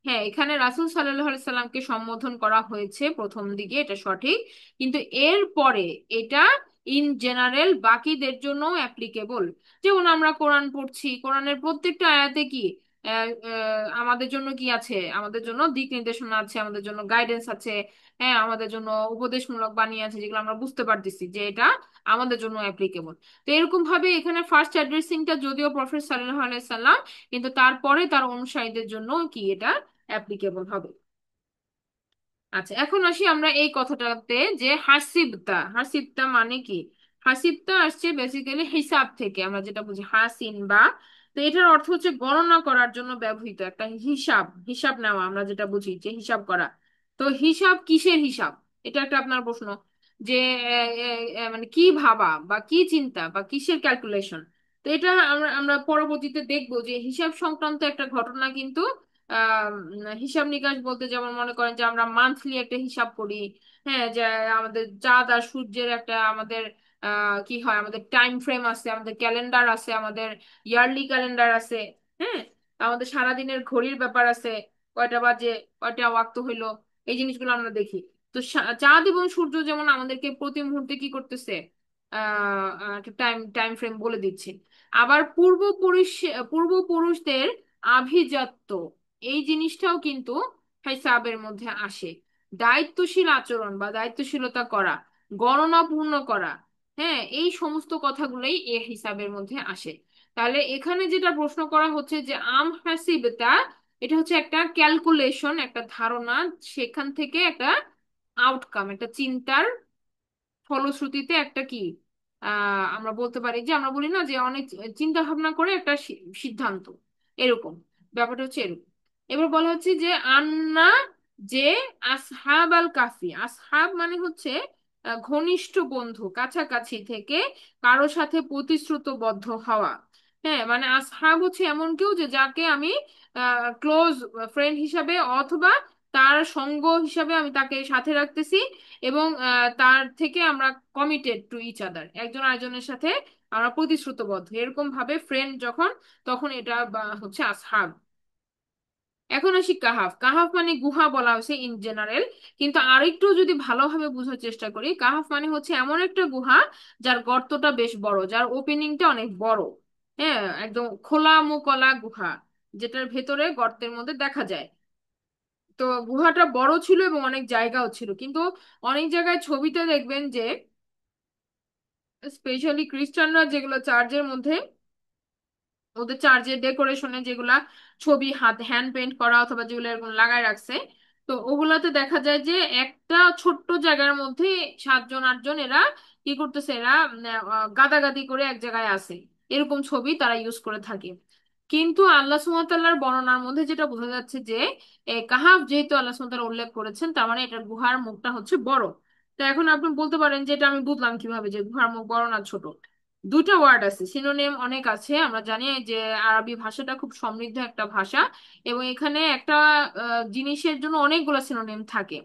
হ্যাঁ, এখানে রাসূল সাল্লাল্লাহু আলাইহি সাল্লামকে সম্বোধন করা হয়েছে প্রথম দিকে, এটা সঠিক, কিন্তু এর পরে এটা ইন জেনারেল বাকিদের জন্য অ্যাপ্লিকেবল। যেমন আমরা কোরআন পড়ছি, কোরআনের প্রত্যেকটা আয়াতে কি আমাদের জন্য কি আছে, আমাদের জন্য দিক নির্দেশনা আছে, আমাদের জন্য গাইডেন্স আছে। হ্যাঁ, আমাদের জন্য উপদেশমূলক বাণী আছে, যেগুলো আমরা বুঝতে পারতেছি যে এটা আমাদের জন্য অ্যাপ্লিকেবল। তো এরকম ভাবে এখানে ফার্স্ট অ্যাড্রেসিংটা যদিও প্রফেট সাল্লাল্লাহু আলাইহি সাল্লাম, কিন্তু তারপরে তার অনুসারীদের জন্য কি এটা অ্যাপ্লিকেবল হবে। আচ্ছা, এখন আসি আমরা এই কথাটাতে, যে হাসিবতা, হাসিবতা মানে কি? হাসিবতা আসছে বেসিক্যালি হিসাব থেকে, আমরা যেটা বুঝি হাসিন বা, তো এটার অর্থ হচ্ছে গণনা করার জন্য ব্যবহৃত একটা হিসাব, হিসাব নেওয়া, আমরা যেটা বুঝি যে হিসাব করা। তো হিসাব কিসের হিসাব? এটা একটা আপনার প্রশ্ন, যে মানে কি ভাবা বা কি চিন্তা বা কিসের ক্যালকুলেশন। তো এটা আমরা আমরা পরবর্তীতে দেখবো যে হিসাব সংক্রান্ত একটা ঘটনা কিন্তু হিসাব নিকাশ বলতে যেমন মনে করেন যে আমরা মান্থলি একটা হিসাব করি। হ্যাঁ, যে আমাদের চাঁদ আর সূর্যের একটা আমাদের কি হয়, আমাদের টাইম ফ্রেম আছে, আমাদের ক্যালেন্ডার আছে, আমাদের ইয়ারলি ক্যালেন্ডার আছে। হ্যাঁ, আমাদের সারাদিনের ঘড়ির ব্যাপার আছে, কয়টা বাজে, কয়টা ওয়াক্ত হইলো, এই জিনিসগুলো আমরা দেখি। তো চাঁদ এবং সূর্য যেমন আমাদেরকে প্রতি মুহূর্তে কি করতেছে, একটা টাইম টাইম ফ্রেম বলে দিচ্ছে। আবার পূর্বপুরুষদের আভিজাত্য, এই জিনিসটাও কিন্তু হিসাবের মধ্যে আসে। দায়িত্বশীল আচরণ বা দায়িত্বশীলতা করা, গণনা পূর্ণ করা, হ্যাঁ, এই সমস্ত কথাগুলোই এ হিসাবের মধ্যে আসে। তাহলে এখানে যেটা প্রশ্ন করা হচ্ছে যে আম হাসিবতা, এটা হচ্ছে একটা ক্যালকুলেশন, একটা ধারণা, সেখান থেকে একটা আউটকাম, একটা চিন্তার ফলশ্রুতিতে একটা কি আমরা বলতে পারি যে, আমরা বলি না যে অনেক চিন্তা ভাবনা করে একটা সিদ্ধান্ত, এরকম ব্যাপারটা হচ্ছে এরকম। এবার বলা হচ্ছে যে আন্না, যে আসহাব আল কাফি, আসহাব মানে হচ্ছে ঘনিষ্ঠ বন্ধু, কাছাকাছি থেকে কারো সাথে প্রতিশ্রুতবদ্ধ হওয়া। হ্যাঁ, মানে আসহাব হচ্ছে এমন কেউ যে যাকে আমি ক্লোজ ফ্রেন্ড হিসাবে অথবা তার সঙ্গ হিসাবে আমি তাকে সাথে রাখতেছি, এবং তার থেকে আমরা কমিটেড টু ইচ আদার, একজন আরেকজনের সাথে আমরা প্রতিশ্রুতবদ্ধ, এরকম ভাবে ফ্রেন্ড যখন, তখন এটা হচ্ছে আসহাব। এখন আসি কাহাফ। কাহাফ মানে গুহা বলা হয়েছে ইন জেনারেল, কিন্তু আরেকটু যদি ভালোভাবে বোঝার চেষ্টা করি, কাহাফ মানে হচ্ছে এমন একটা গুহা যার গর্তটা বেশ বড়, যার ওপেনিংটা অনেক বড়। হ্যাঁ, একদম খোলা মুকলা গুহা, যেটার ভেতরে গর্তের মধ্যে দেখা যায়। তো গুহাটা বড় ছিল এবং অনেক জায়গাও ছিল, কিন্তু অনেক জায়গায় ছবিতে দেখবেন যে স্পেশালি খ্রিস্টানরা যেগুলো চার্চের মধ্যে ওদের চার্চের ডেকোরেশনে যেগুলা ছবি হাত হ্যান্ড পেন্ট করা অথবা যেগুলো এরকম লাগায় রাখছে, তো ওগুলাতে দেখা যায় যে একটা ছোট্ট জায়গার মধ্যে সাতজন আটজন এরা কি করতেছে, এরা গাদাগাদি করে এক জায়গায় আছে, এরকম ছবি তারা ইউজ করে থাকে। কিন্তু আল্লাহ সুবহানাহু ওয়া তাআলার বর্ণনার মধ্যে যেটা বোঝা যাচ্ছে যে কাহাফ যেহেতু আল্লাহ সুবহানাহু ওয়া তাআলা উল্লেখ করেছেন, তার মানে এটার গুহার মুখটা হচ্ছে বড়। তো এখন আপনি বলতে পারেন যে এটা আমি বুঝলাম কিভাবে যে গুহার মুখ বড় না ছোট। দুইটা ওয়ার্ড আছে, সিনোনিম অনেক আছে, আমরা জানি যে আরবি ভাষাটা খুব সমৃদ্ধ একটা ভাষা, এবং এখানে একটা জিনিসের জন্য অনেকগুলো সিনোনিম থাকে।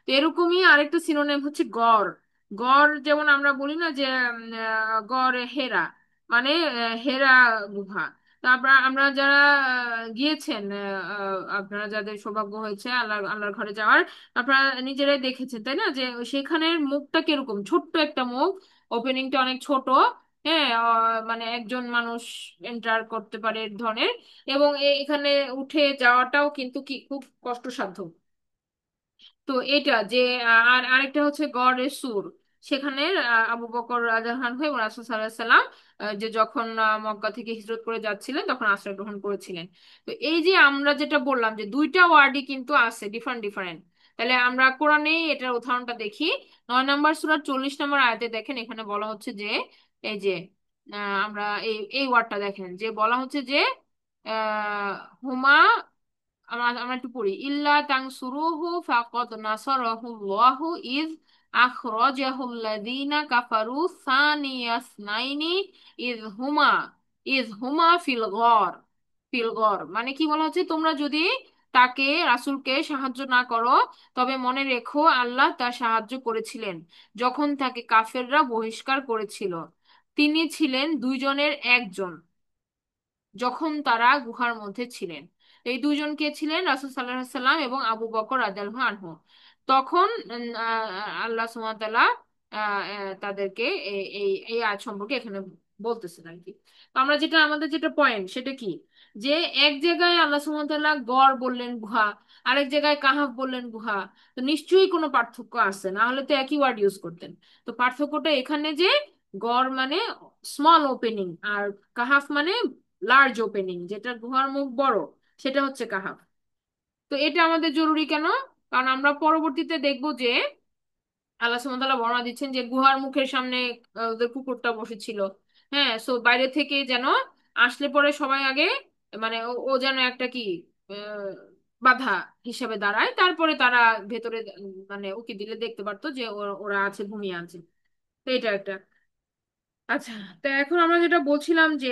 তো এরকমই আরেকটা সিনোনিম হচ্ছে গড়। গড় যেমন আমরা বলি না যে গড় হেরা, মানে হেরা গুহা। তারপর আমরা যারা গিয়েছেন, আপনারা যাদের সৌভাগ্য হয়েছে আল্লাহর ঘরে যাওয়ার, আপনারা নিজেরাই দেখেছেন তাই না, যে সেখানের মুখটা কিরকম, ছোট্ট একটা মুখ, ওপেনিংটা অনেক ছোট। হ্যাঁ, মানে একজন মানুষ এন্টার করতে পারে এর ধরনের। এবং এখানে উঠে যাওয়াটাও কিন্তু কি খুব কষ্টসাধ্য। তো এটা যে আর আরেকটা হচ্ছে গড়ের সুর, সেখানে আবু বকর রাদিয়াল্লাহু আনহু এবং রাসূল সাল্লাল্লাহু আলাইহি সাল্লাম যে যখন মক্কা থেকে হিজরত করে যাচ্ছিলেন তখন আশ্রয় গ্রহণ করেছিলেন। তো এই যে আমরা যেটা বললাম যে দুইটা ওয়ার্ডই কিন্তু আছে ডিফারেন্ট ডিফারেন্ট, তাহলে আমরা কোরআনে এটার উদাহরণটা দেখি। 9 নম্বর সূরার 40 নম্বর আয়াতে দেখেন, এখানে বলা হচ্ছে যে এই যে আমরা এই এই ওয়ার্ডটা দেখেন যে বলা হচ্ছে যে আহ হুমা, আমরা আমরা একটু পড়ি, ইল্লা তানসুরুহু ফাকাদ নাসারাহুল্লাহু ইয আখরাজাহুল্লাযীনা কাফারু সানিয়াসনাইনি ইয হুমা ফিল গর। ফিল গর মানে কি বলা হচ্ছে, তোমরা যদি তাকে রাসূলকে সাহায্য না করো তবে মনে রেখো আল্লাহ তার সাহায্য করেছিলেন যখন তাকে কাফেররা বহিষ্কার করেছিল, তিনি ছিলেন দুইজনের একজন যখন তারা গুহার মধ্যে ছিলেন। এই দুইজন কে ছিলেন, রাসূল সাল্লাল্লাহু আলাইহি সাল্লাম এবং আবু বকর রাদিয়াল্লাহু আনহু। তখন আল্লাহ সুবহানাহু ওয়া তাআলা তাদেরকে এই এই এই আয়াত সম্পর্কে এখানে বলতেছেন আর কি। তো আমরা যেটা আমাদের যেটা পয়েন্ট সেটা কি, যে এক জায়গায় আল্লাহ সুবহানাহু ওয়া তাআলা গড় বললেন গুহা, আরেক জায়গায় কাহাফ বললেন গুহা। তো নিশ্চয়ই কোনো পার্থক্য আছে, না হলে তো একই ওয়ার্ড ইউজ করতেন। তো পার্থক্যটা এখানে যে গড় মানে স্মল ওপেনিং, আর কাহাফ মানে লার্জ ওপেনিং, যেটা গুহার মুখ বড়, সেটা হচ্ছে কাহাফ। তো এটা আমাদের জরুরি কেন? কারণ আমরা পরবর্তীতে দেখব যে আল্লাহ সুবহানাহু ওয়া তাআলা বর্ণনা দিচ্ছেন যে গুহার মুখের সামনে ওদের কুকুরটা বসেছিল। হ্যাঁ, সো বাইরে থেকে যেন আসলে পরে সবাই আগে মানে ও যেন একটা কি আহ, বাধা হিসাবে দাঁড়ায়, তারপরে তারা ভেতরে মানে উকি দিলে দেখতে পারতো যে ওরা আছে, ঘুমিয়ে আছে। তো এটা একটা। আচ্ছা, তো এখন আমরা যেটা বলছিলাম যে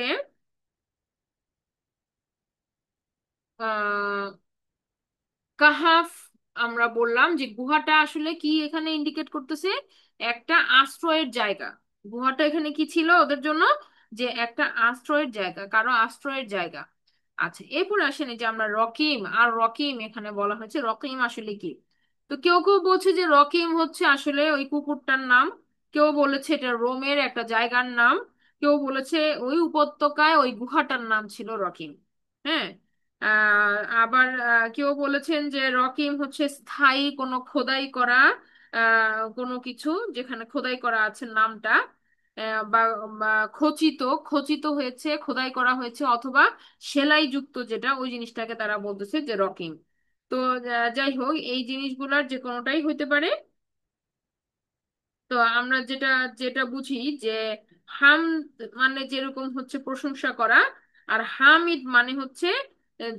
কাহাফ, আমরা বললাম যে গুহাটা আসলে কি এখানে ইন্ডিকেট করতেছে, একটা আশ্রয়ের জায়গা। গুহাটা এখানে কি ছিল ওদের জন্য, যে একটা আশ্রয়ের জায়গা, কারো আশ্রয়ের জায়গা। আচ্ছা, এরপর আসেন এই যে আমরা রকিম, আর রকিম এখানে বলা হয়েছে, রকিম আসলে কি? তো কেউ কেউ বলছে যে রকিম হচ্ছে আসলে ওই কুকুরটার নাম, কেউ বলেছে এটা রোমের একটা জায়গার নাম, কেউ বলেছে ওই উপত্যকায় ওই গুহাটার নাম ছিল রকিম। হ্যাঁ, আবার কেউ বলেছেন যে রকিম হচ্ছে স্থায়ী কোনো খোদাই করা কোনো কিছু, যেখানে খোদাই করা আছে নামটা, বা বা খচিত, খচিত হয়েছে, খোদাই করা হয়েছে, অথবা সেলাই যুক্ত যেটা ওই জিনিসটাকে তারা বলতেছে যে রকিম। তো যাই হোক, এই জিনিসগুলার যে কোনোটাই হইতে পারে। তো আমরা যেটা যেটা বুঝি যে হাম মানে যেরকম হচ্ছে প্রশংসা করা, আর হামিদ মানে হচ্ছে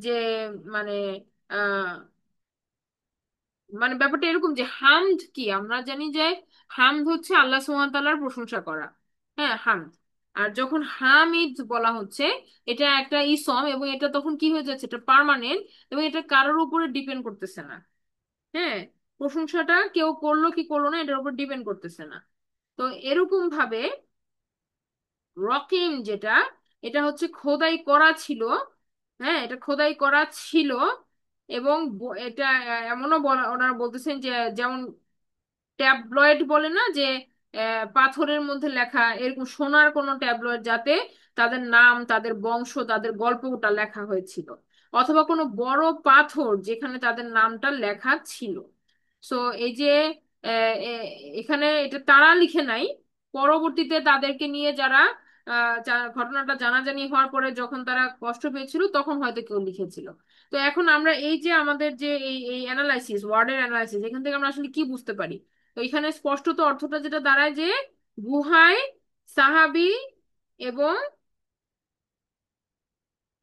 যে মানে মানে ব্যাপারটা এরকম যে হামদ কি, আমরা জানি যে হামদ হচ্ছে আল্লাহ সুবহানাহু ওয়া তাআলার প্রশংসা করা। হ্যাঁ, হামদ। আর যখন হামিদ বলা হচ্ছে, এটা একটা ইসম, এবং এটা তখন কি হয়ে যাচ্ছে, এটা পার্মানেন্ট, এবং এটা কারোর উপরে ডিপেন্ড করতেছে না। হ্যাঁ, প্রশংসাটা কেউ করলো কি করলো না এটার উপর ডিপেন্ড করতেছে না। তো এরকম ভাবে রকিম যেটা, এটা হচ্ছে খোদাই করা ছিল। হ্যাঁ, এটা খোদাই করা ছিল, এবং এটা এমনও বলা, ওনারা বলতেছেন যে যেমন ট্যাবলয়েড বলে না যে পাথরের মধ্যে লেখা, এরকম সোনার কোনো ট্যাবলয়েড, যাতে তাদের নাম, তাদের বংশ, তাদের গল্পটা লেখা হয়েছিল, অথবা কোনো বড় পাথর যেখানে তাদের নামটা লেখা ছিল। সো এই যে আহ, এ- এখানে এটা তারা লিখে নাই, পরবর্তীতে তাদেরকে নিয়ে যারা ঘটনাটা জানাজানি হওয়ার পরে যখন তারা কষ্ট পেয়েছিল তখন হয়তো কেউ লিখেছিল। তো এখন আমরা এই যে আমাদের যে এই এই অ্যানালাইসিস, ওয়ার্ডের অ্যানালাইসিস, এখান থেকে আমরা আসলে কি বুঝতে পারি? তো এখানে স্পষ্টত অর্থটা যেটা দাঁড়ায় যে গুহায় সাহাবী এবং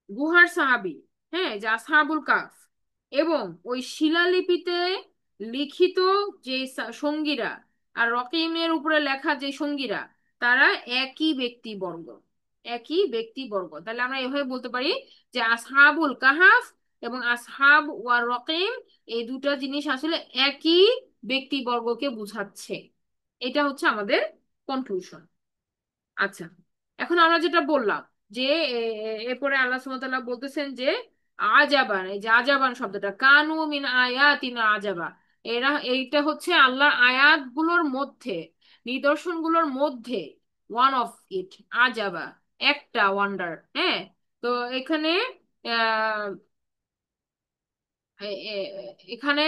গুহার সাহাবী, হ্যাঁ, যে আসহাবুল কাহফ, এবং ওই শিলালিপিতে লিখিত যে সঙ্গীরা আর রকিমের উপরে লেখা যে সঙ্গীরা, তারা একই ব্যক্তিবর্গ। একই ব্যক্তিবর্গ, তাহলে আমরা এভাবে বলতে পারি যে আসহাবুল কাহাফ এবং আসহাব ওয়া রকিম, এই দুটা জিনিস আসলে একই ব্যক্তিবর্গকে বুঝাচ্ছে। এটা হচ্ছে আমাদের কনক্লুশন। আচ্ছা, এখন আমরা যেটা বললাম যে এরপরে আল্লাহ সুবহানাহু ওয়া তাআলা বলতেছেন যে আজাবান, এই যে আজাবান শব্দটা, কানু মিন আয়াতিনা আজাবা, এরা এইটা হচ্ছে আল্লাহর আয়াতগুলোর মধ্যে, নিদর্শনগুলোর মধ্যে, ওয়ান অফ ইট, আজাবা, একটা ওয়ান্ডার। হ্যাঁ, তো এখানে আহ এ- এ- এখানে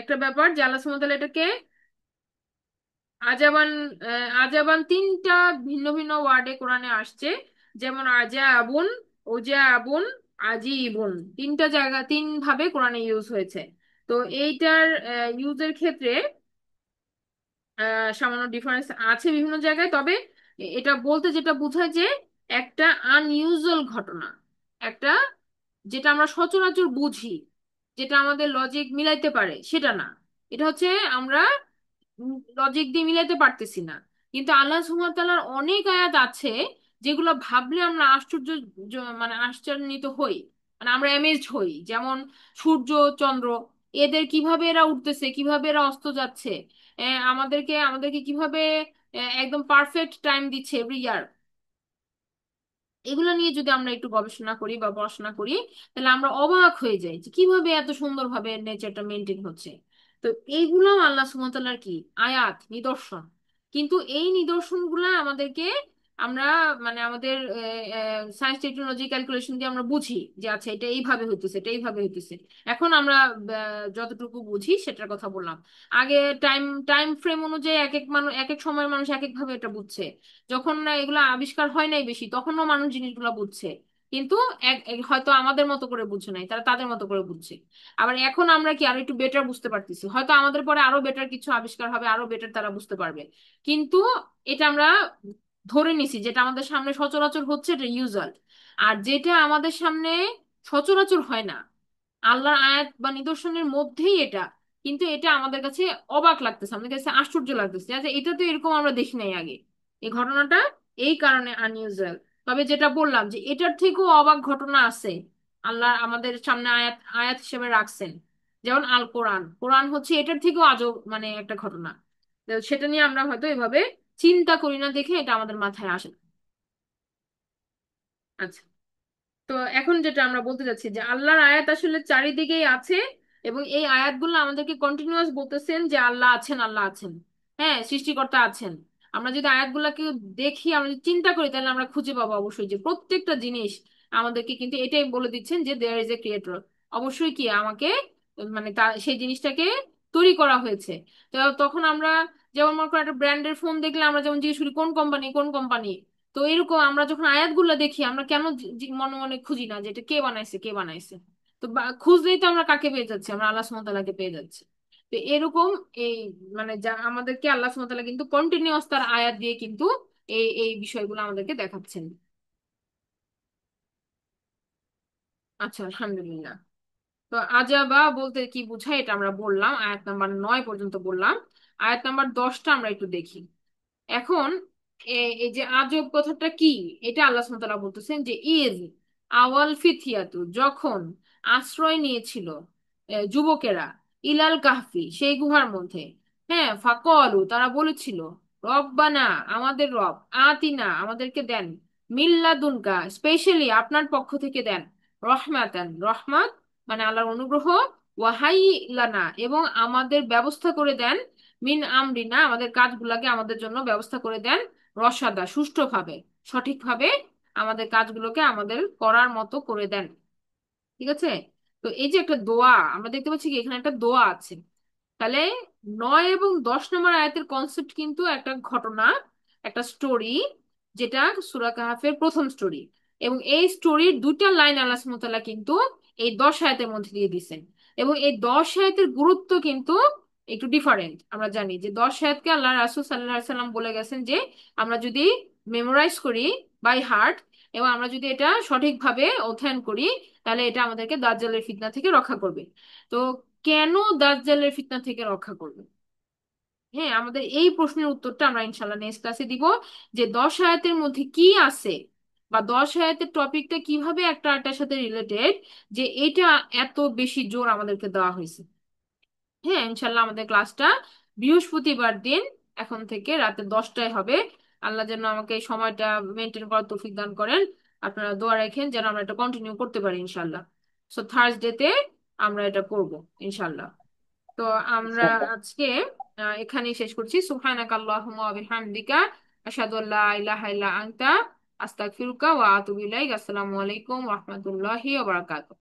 একটা ব্যাপার যে আল্লাহ সুবহানাহু ওয়া তাআলা এটাকে আজাবান, আজাবান তিনটা ভিন্ন ভিন্ন ওয়ার্ডে কোরআনে আসছে। যেমন আজা আবুন, ওজা আবুন, আজিবুন, তিনটা জায়গা তিন ভাবে কোরআনে ইউজ হয়েছে। তো এইটার ইউজের ক্ষেত্রে সামান্য ডিফারেন্স আছে বিভিন্ন জায়গায়, তবে এটা বলতে যেটা বোঝায় যে একটা আনইউজুয়াল ঘটনা, একটা যেটা আমরা সচরাচর বুঝি, যেটা আমাদের লজিক মিলাইতে পারে সেটা না। এটা হচ্ছে আমরা লজিক দিয়ে মিলাতে পারতেছি না। কিন্তু আল্লাহ সুবহানাহু ওয়া তাআলার অনেক আয়াত আছে যেগুলো ভাবলে আমরা আশ্চর্য, মানে আশ্চর্যান্বিত হই, মানে আমরা অ্যামেজড হই। যেমন সূর্য, চন্দ্র, এদের কিভাবে এরা উঠতেছে, কিভাবে এরা অস্ত যাচ্ছে, আমাদেরকে আমাদেরকে কিভাবে একদম পারফেক্ট টাইম দিচ্ছে এভরি ইয়ার। এগুলো নিয়ে যদি আমরা একটু গবেষণা করি বা পড়াশোনা করি, তাহলে আমরা অবাক হয়ে যাই যে কিভাবে এত সুন্দরভাবে নেচারটা মেনটেন হচ্ছে। তো এইগুলো আল্লাহ সুবহানাহু ওয়া তাআলার কি আয়াত, নিদর্শন। কিন্তু এই নিদর্শনগুলো আমাদেরকে, আমরা মানে আমাদের সায়েন্স টেকনোলজি ক্যালকুলেশন দিয়ে আমরা বুঝি যে আচ্ছা এটা এইভাবে হইতেছে, এটা এইভাবে হইতেছে। এখন আমরা যতটুকু বুঝি সেটার কথা বললাম। আগে টাইম টাইম ফ্রেম অনুযায়ী এক এক মানুষ, এক এক সময়ের মানুষ এক এক ভাবে এটা বুঝছে। যখন না এগুলো আবিষ্কার হয় নাই বেশি, তখনও মানুষ জিনিসগুলো বুঝছে, কিন্তু হয়তো আমাদের মতো করে বুঝে নাই, তারা তাদের মতো করে বুঝছে। আবার এখন আমরা কি আরো একটু বেটার বুঝতে পারতেছি, হয়তো আমাদের পরে আরো বেটার কিছু আবিষ্কার হবে, আরো বেটার তারা বুঝতে পারবে। কিন্তু এটা আমরা ধরে নিছি যেটা আমাদের সামনে সচরাচর হচ্ছে এটা ইউজুয়াল। আর যেটা আমাদের সামনে সচরাচর হয় না, আল্লাহর আয়াত বা নিদর্শনের মধ্যেই এটা, কিন্তু এটা আমাদের কাছে অবাক লাগতেছে, আমাদের কাছে আশ্চর্য লাগতেছে, আচ্ছা এটা তো এরকম আমরা দেখি নাই আগে। এই ঘটনাটা এই কারণে আনইউজুয়াল। তবে যেটা বললাম যে এটার থেকেও অবাক ঘটনা আছে, আল্লাহ আমাদের সামনে আয়াত আয়াত হিসেবে রাখছেন। যেমন আল কোরআন, কোরআন হচ্ছে এটার থেকেও আজব মানে একটা ঘটনা। তো সেটা নিয়ে আমরা হয়তো এভাবে চিন্তা করি না দেখে এটা আমাদের মাথায় আসে না। আচ্ছা, তো এখন যেটা আমরা বলতে চাচ্ছি যে আল্লাহর আয়াত আসলে চারিদিকেই আছে, এবং এই আয়াতগুলো আমাদেরকে কন্টিনিউয়াস বলতেছেন যে আল্লাহ আছেন, আল্লাহ আছেন, হ্যাঁ, সৃষ্টিকর্তা আছেন। আমরা যদি আয়াতগুলোকে দেখি, আমরা যদি চিন্তা করি, তাহলে আমরা খুঁজে পাবো অবশ্যই যে প্রত্যেকটা জিনিস আমাদেরকে কিন্তু এটাই বলে দিচ্ছেন যে দেয়ার ইজ এ ক্রিয়েটর। অবশ্যই কি আমাকে, মানে তা সেই জিনিসটাকে তৈরি করা হয়েছে। তো তখন আমরা যেমন মনে করো একটা ব্র্যান্ডের ফোন দেখলে আমরা যেমন জিজ্ঞেস করি কোন কোম্পানি, কোন কোম্পানি। তো এরকম আমরা যখন আয়াতগুলো দেখি, আমরা কেন মনে মনে খুঁজি না যে এটা কে বানাইছে, কে বানাইছে? তো খুঁজলেই তো আমরা কাকে পেয়ে যাচ্ছি, আমরা আল্লাহ সুবহানাহু ওয়া তাআলাকে পেয়ে যাচ্ছি। তো এরকম এই মানে যা আমাদেরকে আল্লাহ সুবহানাহু ওয়া তাআলা কিন্তু কন্টিনিউয়াস তার আয়াত দিয়ে কিন্তু এই এই বিষয়গুলো আমাদেরকে দেখাচ্ছেন। আচ্ছা, আলহামদুলিল্লাহ। তো আজাবা বলতে কি বোঝায় এটা আমরা বললাম, আয়াত নাম্বার 9 পর্যন্ত বললাম। আয়াত নাম্বার 10টা আমরা একটু দেখি। এখন এই যে আজব কথাটা কি, এটা আল্লাহ সুবহানাহু ওয়া তাআলা বলতেছেন যে ইজ আওয়াল ফিথিয়াতু, যখন আশ্রয় নিয়েছিল যুবকেরা, ইলাল কাহফি, সেই গুহার মধ্যে। হ্যাঁ, ফাকালু, তারা বলেছিল, রব্বানা, আমাদের রব, আতিনা, আমাদেরকে দেন, মিল্লাদুনকা, স্পেশালি আপনার পক্ষ থেকে দেন, রহমাতান, রহমত মানে আল্লাহর অনুগ্রহ, ওয়াহাই লানা, এবং আমাদের ব্যবস্থা করে দেন, মিন আমরিনা, আমাদের কাজগুলাকে আমাদের জন্য ব্যবস্থা করে দেন, রসাদা, সুষ্ঠুভাবে, সঠিকভাবে আমাদের কাজগুলোকে আমাদের করার মতো করে দেন। ঠিক আছে? তো এই যে একটা দোয়া আমরা দেখতে পাচ্ছি কি এখানে একটা দোয়া আছে। তাহলে 9 এবং 10 নম্বর আয়াতের কনসেপ্ট কিন্তু একটা ঘটনা, একটা স্টোরি, যেটা সূরা কাহাফের প্রথম স্টোরি। এবং এই স্টোরির দুটা লাইন আল্লাহ সুবহানাহু ওয়া তাআলা কিন্তু এই 10 আয়াতের মধ্যে দিয়ে দিছেন। এবং এই 10 আয়াতের গুরুত্ব কিন্তু একটু ডিফারেন্ট। আমরা জানি যে 10 আয়াতকে আল্লাহ রাসূল সাল্লাল্লাহু আলাইহি সাল্লাম বলে গেছেন যে আমরা যদি মেমোরাইজ করি বাই হার্ট, এবং আমরা যদি এটা সঠিকভাবে অধ্যয়ন করি, তাহলে এটা আমাদেরকে দাজ্জালের ফিতনা থেকে রক্ষা করবে। তো কেন দাজ্জালের ফিতনা থেকে রক্ষা করবে? হ্যাঁ, আমাদের এই প্রশ্নের উত্তরটা আমরা ইনশাল্লাহ নেক্সট ক্লাসে দিব, যে 10 আয়াতের মধ্যে কি আছে, বা 10 আয়াতের টপিকটা কিভাবে একটা আরেকটার সাথে রিলেটেড, যে এটা এত বেশি জোর আমাদেরকে দেওয়া হয়েছে। হ্যাঁ, ইনশাল্লাহ আমাদের ক্লাসটা বৃহস্পতিবার দিন এখন থেকে রাতে 10টায় হবে। আল্লাহ যেন আমাকে এই সময়টা মেনটেন করার তৌফিক দান করেন। আপনারা দোয়া রাখেন যেন আমরা এটা কন্টিনিউ করতে পারি ইনশাল্লাহ। সো থার্সডেতে আমরা এটা করব ইনশাল্লাহ। তো আমরা ইনশাআল্লাহ। আজকে এখানেই শেষ করছি। সুবহানাকা আল্লাহুম্মা ওয়া বিহামদিকা আশহাদু আল্লা ইলাহা ইল্লা আনতা আস্তাগফিরুকা ওয়া আতুবু ইলাইক। আসসালামু আলাইকুম ওয়া রাহমাতুল্লাহি ওয়া বারাকাতুহু।